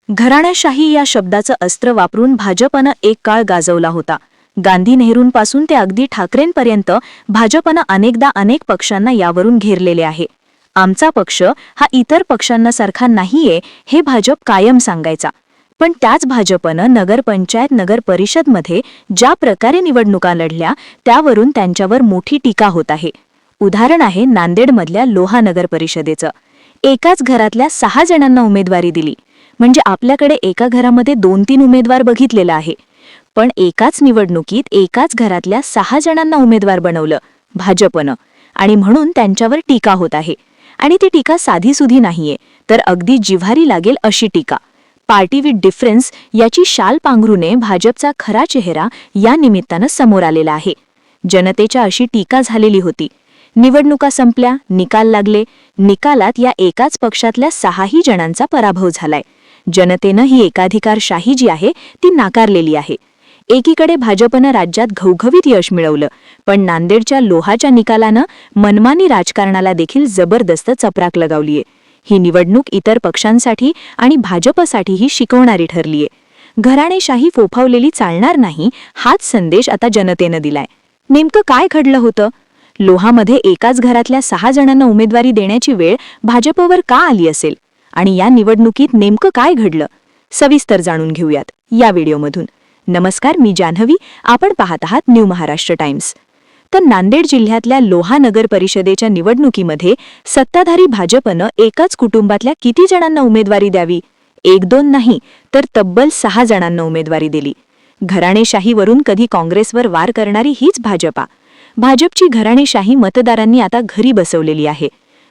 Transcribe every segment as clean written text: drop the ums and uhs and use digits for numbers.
घराण्याशाही या शब्दाचं अस्त्र वापरून भाजपनं एक काळ गाजवला होता. गांधी नेहरूंपासून ते अगदी ठाकरेंपर्यंत भाजपनं अनेकदा अनेक पक्षांना यावरून घेरलेले आहे. आमचा पक्ष हा इतर पक्षांसारखा नाहीये हे भाजप कायम सांगायचा. पण त्याच भाजपनं नगरपंचायत नगर परिषदमध्ये ज्या प्रकारे निवडणुका लढल्या त्यावरून त्यांच्यावर मोठी टीका होत आहे. उदाहरण आहे नांदेडमधल्या लोहा नगर परिषदेचं. एकाच घरातल्या 6 जणांना उमेदवारी दिली. म्हणजे आपल्याकडे एका घरामध्ये 2-3 उमेदवार बघितलेला आहे. पण एकाच निवडणुकीत एकाच घरातल्या 6 जणांना उमेदवार बनवलं भाजपनं, आणि म्हणून त्यांच्यावर टीका होत आहे. आणि ती टीका साधीसुधी नाहीये, तर अगदी जिव्हारी लागेल अशी टीका. पार्टी विथ डिफरन्स याची शाल पांघरूने भाजपचा खरा चेहरा या निमित्तानं समोर आलेला आहे. जनतेच्या अशी टीका झालेली होती. निवडणुका संपल्या, निकाल लागले. निकालात या एकाच पक्षातल्या 6ही जणांचा पराभव झालाय. जनतेनं ही एकाधिकारशाही जी आहे ती नाकारलेली आहे. एकीकडे भाजपनं राज्यात घवघवीत यश मिळवलं, पण नांदेडच्या लोहाच्या निकालानं मनमानी राजकारणाला देखील जबरदस्त चपराक लगावलीये. ही निवडणूक इतर पक्षांसाठी आणि भाजपसाठीही शिकवणारी ठरलीये. घराणेशाही फोफावलेली चालणार नाही, हाच संदेश आता जनतेनं दिलाय. नेमकं काय घडलं होतं? लोहामध्ये एकाच घरातल्या 6 जणांना उमेदवारी देण्याची वेळ भाजपवर का आली असेल? आणि या निवडणुकीत नेमकं काय घडलं? सविस्तर जाणून घेऊयात या व्हिडिओमधून. नमस्कार, मी जान्हवी. आपण पाहत आहात न्यू महाराष्ट्र टाइम्स. तर नांदेड जिल्ह्यातल्या लोहा नगर परिषदेच्या निवडणुकीमध्ये सत्ताधारी भाजपनं एकाच कुटुंबातल्या किती जणांना उमेदवारी द्यावी? 1-2 नाही, तर तब्बल 6 जणांना उमेदवारी दिली. घराणेशाहीवरून कधी काँग्रेसवर वार करणारी हीच भाजपा. भाजपची घराणेशाही मतदारांनी आता घरी बसवलेली आहे.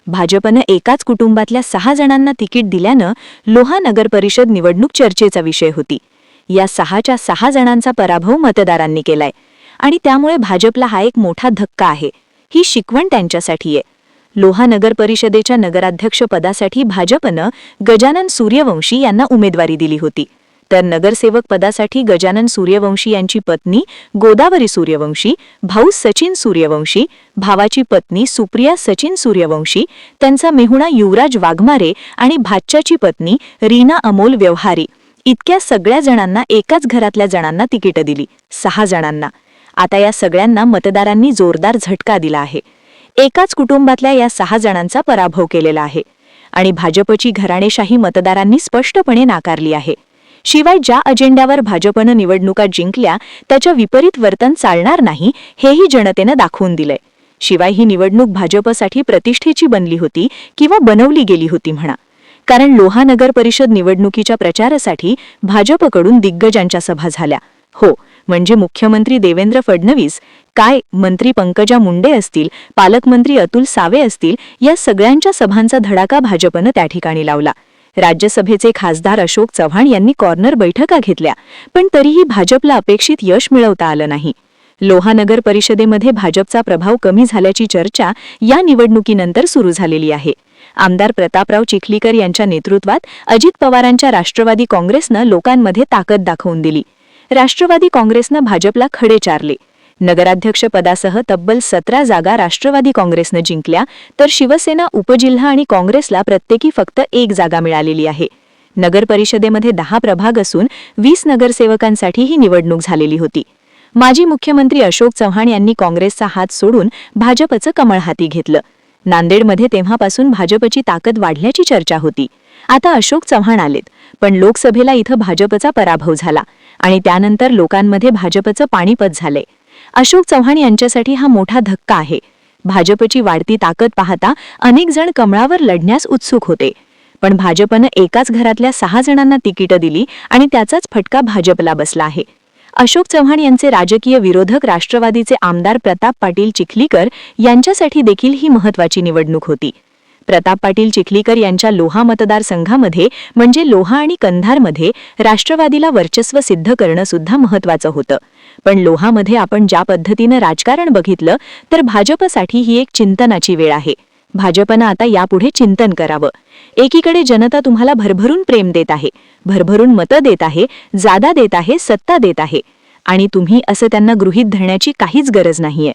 भाजपनं एकाच कुटुंबातल्या 6 जणांना तिकीट दिल्यानं लोहा नगर परिषद निवडणूक चर्चेचा विषय होती. या 6च्या 6 जणांचा पराभव मतदारांनी केलाय, आणि त्यामुळे भाजपला हा एक मोठा धक्का आहे. ही शिकवण त्यांच्यासाठी आहे. लोहा नगर परिषदेच्या नगराध्यक्षपदासाठी भाजपनं गजानन सूर्यवंशी यांना उमेदवारी दिली होती. तर नगरसेवक पदासाठी गजानन सूर्यवंशी यांची पत्नी गोदावरी सूर्यवंशी, भाऊ सचिन सूर्यवंशी, भावाची पत्नी सुप्रिया सचिन सूर्यवंशी, त्यांचा मेहुणा युवराज वाघमारे आणि भाच्याची पत्नी रीना अमोल व्यवहारी, इतक्या सगळ्या जणांना एकाच घरातल्या जणांना तिकीट दिली. 6 जणांना. आता या सगळ्यांना मतदारांनी जोरदार झटका दिला आहे. एकाच कुटुंबातल्या या 6 जणांचा पराभव केलेला आहे, आणि भाजपची घराणेशाही मतदारांनी स्पष्टपणे नाकारली आहे. शिवाय ज्या अजेंड्यावर भाजपनं निवडणुका जिंकल्या त्याच्या विपरीत वर्तन चालणार नाही, हेही जनतेनं दाखवून दिलंय. शिवाय ही निवडणूक भाजपसाठी प्रतिष्ठेची बनली होती किंवा बनवली गेली होती म्हणा. कारण लोहा नगर परिषद निवडणुकीच्या प्रचारासाठी भाजपकडून दिग्गजांच्या सभा झाल्या. हो, म्हणजे मुख्यमंत्री देवेंद्र फडणवीस, काय मंत्री पंकजा मुंडे असतील, पालकमंत्री अतुल सावे असतील, या सगळ्यांच्या सभांचा धडाका भाजपनं त्या ठिकाणी लावला. राज्यसभेचे खासदार अशोक चव्हाण यांनी कॉर्नर बैठका घेतल्या, पण तरीही भाजपला अपेक्षित यश मिळवता आलं नाही. लोहा नगर परिषदेमध्ये भाजपचा प्रभाव कमी झाल्याची चर्चा या निवडणुकीनंतर सुरू झालेली आहे. आमदार प्रतापराव चिखलीकर यांच्या नेतृत्वात अजित पवारांच्या राष्ट्रवादी काँग्रेसनं लोकांमध्ये ताकद दाखवून दिली. राष्ट्रवादी काँग्रेसनं भाजपला खडे चारले. नगराध्यक्षपदासह तब्बल 17 जागा राष्ट्रवादी काँग्रेसनं जिंकल्या, तर शिवसेना, उपजिल्हा आणि काँग्रेसला प्रत्येकी फक्त 1 जागा मिळालेली आहे. नगर परिषदेमध्ये 10 प्रभाग असून 20 नगरसेवकांसाठी ही निवडणूक झालेली होती. माजी मुख्यमंत्री अशोक चव्हाण यांनी काँग्रेसचा हात सोडून भाजपचं कमळ हाती घेतलं. नांदेडमध्ये तेव्हापासून भाजपची ताकद वाढल्याची चर्चा होती. आता अशोक चव्हाण आलेत, पण लोकसभेला इथं भाजपचा पराभव झाला, आणि त्यानंतर लोकांमध्ये भाजपचं पाणीपत झालंय. अशोक चव्हाण यांच्यासाठी हा मोठा धक्का आहे. भाजपची वाढती ताकद पाहता अनेक जण कमळावर लढण्यास उत्सुक होते, पण भाजपनं एकाच घरातल्या 6 जणांना तिकीटं दिली, आणि त्याचाच फटका भाजपला बसला आहे. अशोक चव्हाण यांचे राजकीय विरोधक राष्ट्रवादीचे आमदार प्रताप पाटील चिखलीकर यांच्यासाठी देखील ही महत्त्वाची निवडणूक होती. प्रताप पाटील चिखलीकर यांच्या लोहा मतदारसंघामध्ये म्हणजे लोहा आणि कंधारमध्ये राष्ट्रवादीला वर्चस्व सिद्ध करणं सुद्धा महत्त्वाचं होतं. पण लोहामध्ये आपण ज्या पद्धतीनं राजकारण बघितलं तर भाजपसाठी ही एक चिंतनाची वेळ आहे. भाजपनं आता यापुढे चिंतन करावं. एकीकडे जनता तुम्हाला भरभरून प्रेम देत आहे, भरभरून मतं देत आहे, जादा देत आहे, सत्ता देत आहे, आणि तुम्ही असं त्यांना गृहीत धरण्याची काहीच गरज नाहीये.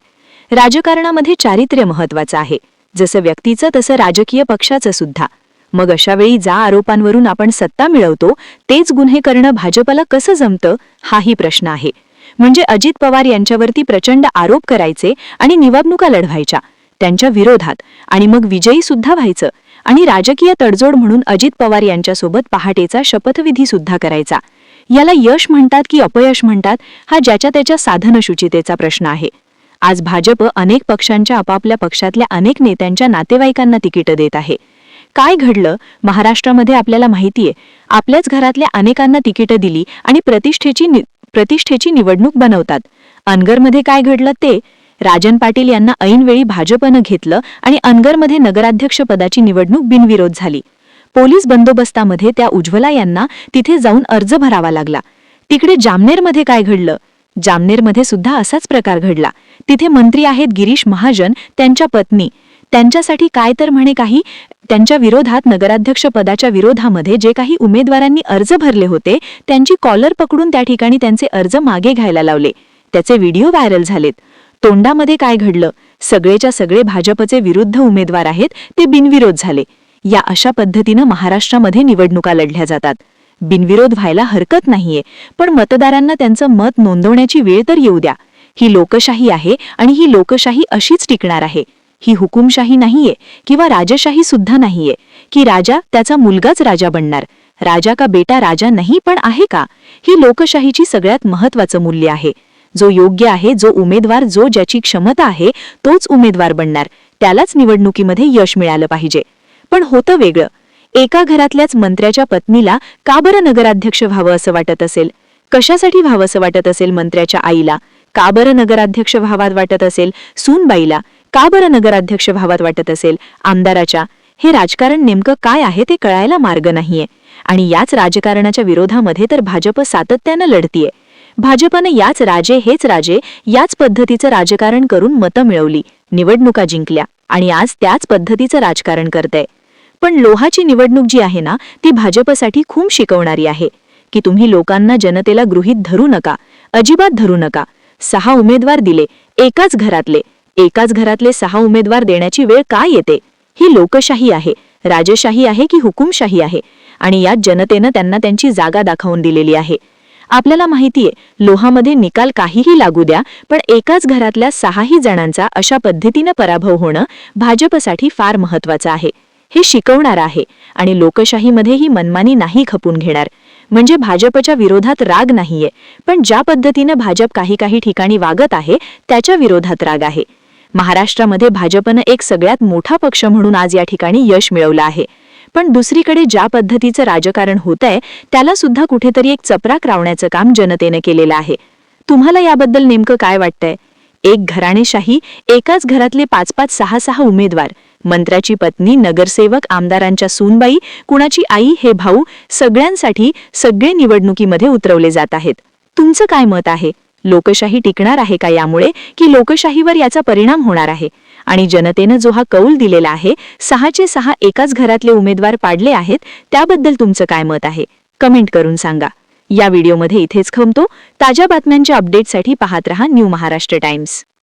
राजकारणामध्ये चारित्र्य महत्त्वाचं आहे. जसं व्यक्तीचं तसं राजकीय पक्षाचं सुद्धा. मग अशा वेळी ज्या आरोपांवरून आपण सत्ता मिळवतो तेच गुन्हे करणं भाजपला कसं जमतं, हाही प्रश्न आहे. म्हणजे अजित पवार यांच्यावरती प्रचंड आरोप करायचे आणि निवडणुका लढवायच्या त्यांच्या विरोधात, आणि मग विजयी सुद्धा व्हायचं, आणि राजकीय तडजोड म्हणून अजित पवार यांच्यासोबत पहाटेचा शपथविधी सुद्धा करायचा. याला यश म्हणतात की अपयश म्हणतात, हा ज्याच्या त्याच्या साधनशुचितेचा प्रश्न आहे. आज भाजप अनेक पक्षांच्या आपापल्या पक्षातल्या अनेक नेत्यांच्या नातेवाईकांना तिकीटं देत आहे. काय घडलं महाराष्ट्रामध्ये आपल्याला माहितीये. आपल्याच घरातल्या अनेकांना तिकीटं दिली आणि प्रतिष्ठेची निवडणूक बनवतात. अनगरमध्ये काय घडलं ते, राजन पाटील यांना ऐनवेळी भाजपनं घेतलं आणि अनगरमध्ये नगराध्यक्षपदाची निवडणूक बिनविरोध झाली. पोलीस बंदोबस्तामध्ये त्या उज्ज्वला यांना तिथे जाऊन अर्ज भरावा लागला. तिकडे जामनेरमध्ये काय घडलं, जामनेरमध्ये सुद्धा असाच प्रकार घडला. तिथे मंत्री आहेत गिरीश महाजन, त्यांच्या पत्नी, त्यांच्यासाठी काय तर म्हणे काही त्यांच्या विरोधात नगराध्यक्षपदाच्या विरोधामध्ये जे काही उमेदवारांनी अर्ज भरले होते त्यांची कॉलर पकडून त्या ठिकाणी त्यांचे अर्ज मागे घ्यायला लावले. त्याचे व्हिडिओ व्हायरल झालेत. तोंडामध्ये काय घडलं, सगळेच्या सगळे भाजपचे विरुद्ध उमेदवार आहेत, ते बिनविरोध झाले. या अशा पद्धतीनं महाराष्ट्रामध्ये निवडणुका लढल्या जातात. बिनविरोध व्हायला हरकत नाहीये, पण मतदारांना त्यांचं मत नोंदवण्याची वेळ तर येऊ द्या. ही लोकशाही आहे आणि ही लोकशाही अशीच टिकणार आहे. ही हुकुमशाही नाहीये किंवा राजशाही सुद्धा नाहीये की राजा त्याचा मुलगाच राजा बनणार. राजा का बेटा राजा नाही पण आहे का, ही लोकशाहीची सगळ्यात महत्त्वाचं मूल्य आहे. जो योग्य आहे, जो उमेदवार, जो ज्याची क्षमता आहे तोच उमेदवार बनणार, त्यालाच निवडणुकीमध्ये यश मिळालं पाहिजे. पण होतं वेगळं. एका घरातल्याच मंत्र्याच्या पत्नीला का बरं नगराध्यक्ष व्हावं असं वाटत असेल, कशासाठी व्हावं असं वाटत असेल मंत्र्याच्या आईला, का बरं नगराध्यक्ष व्हावात वाटत असेल सूनबाईला, का बरं नगराध्यक्ष व्हावात वाटत असेल आमदाराच्या. हे राजकारण नेमकं काय आहे ते कळायला मार्ग नाहीये. आणि याच राजकारणाच्या विरोधामध्ये तर भाजप सातत्यानं लढतीये. भाजपनं याच राजे हेच राजे याच पद्धतीचं राजकारण करून मतं मिळवली, निवडणुका जिंकल्या आणि आज त्याच पद्धतीचं राजकारण करतंय. पण लोहाची निवडणूक जी आहे ना, ती भाजपसाठी खूप शिकवणारी आहे की तुम्ही लोकांना, जनतेला गृहीत धरू नका, अजिबात धरू नका. 6 उमेदवार दिले, एकाच घरातले 6 उमेदवार देण्याची वेळ काय येते. ही लोकशाही आहे, राजशाही आहे की हुकुमशाही आहे, आणि यात जनतेनं त्यांना त्यांची जागा दाखवून दिलेली आहे. आपल्याला माहितीये लोहामध्ये निकाल काहीही लागू द्या, पण एकाच घरातल्या 6ही जणांचा अशा पद्धतीनं पराभव होणं भाजपसाठी फार महत्त्वाचं आहे. हे शिकवणार आहे आणि लोकशाहीमध्ये ही मनमानी नाही खपून घेणार. म्हणजे भाजपच्या विरोधात राग नाहीये, पण ज्या पद्धतीनं भाजप काही ठिकाणी वागत आहे त्याच्या विरोधात राग आहे. महाराष्ट्रामध्ये भाजपनं एक सगळ्यात मोठा पक्ष म्हणून आज या ठिकाणी यश मिळवलं आहे. पण दुसरीकडे ज्या पद्धतीचं राजकारण होतंय त्याला सुद्धा कुठेतरी एक चपराक लावण्याचं काम जनतेने केलेलं आहे. तुम्हाला याबद्दल नेमकं काय वाटतंय? एक घराणेशाही, एकाच घरातले 5-5, 6-6 उमेदवार, मंत्र्याची पत्नी, नगरसेवक, आमदारांच्या सूनबाई, कुणाची आई, हे भाऊ, सगळ्यांसाठी सगळे निवडणुकीमध्ये उतरवले जात आहेत. तुमचं काय मत आहे? लोकशाही टिकणार आहे का यामुळे, की लोकशाहीवर याचा परिणाम होणार आहे? आणि जनतेनं जो हा कौल दिलेला आहे, 6चे 6 एकाच घरातले उमेदवार पाडले आहेत, त्याबद्दल तुमचं काय मत आहे? कमेंट करून सांगा. या व्हिडिओमध्ये इथेच थांबतो. ताज्या बातम्यांच्या अपडेटसाठी पाहत रहा न्यू महाराष्ट्र टाइम्स.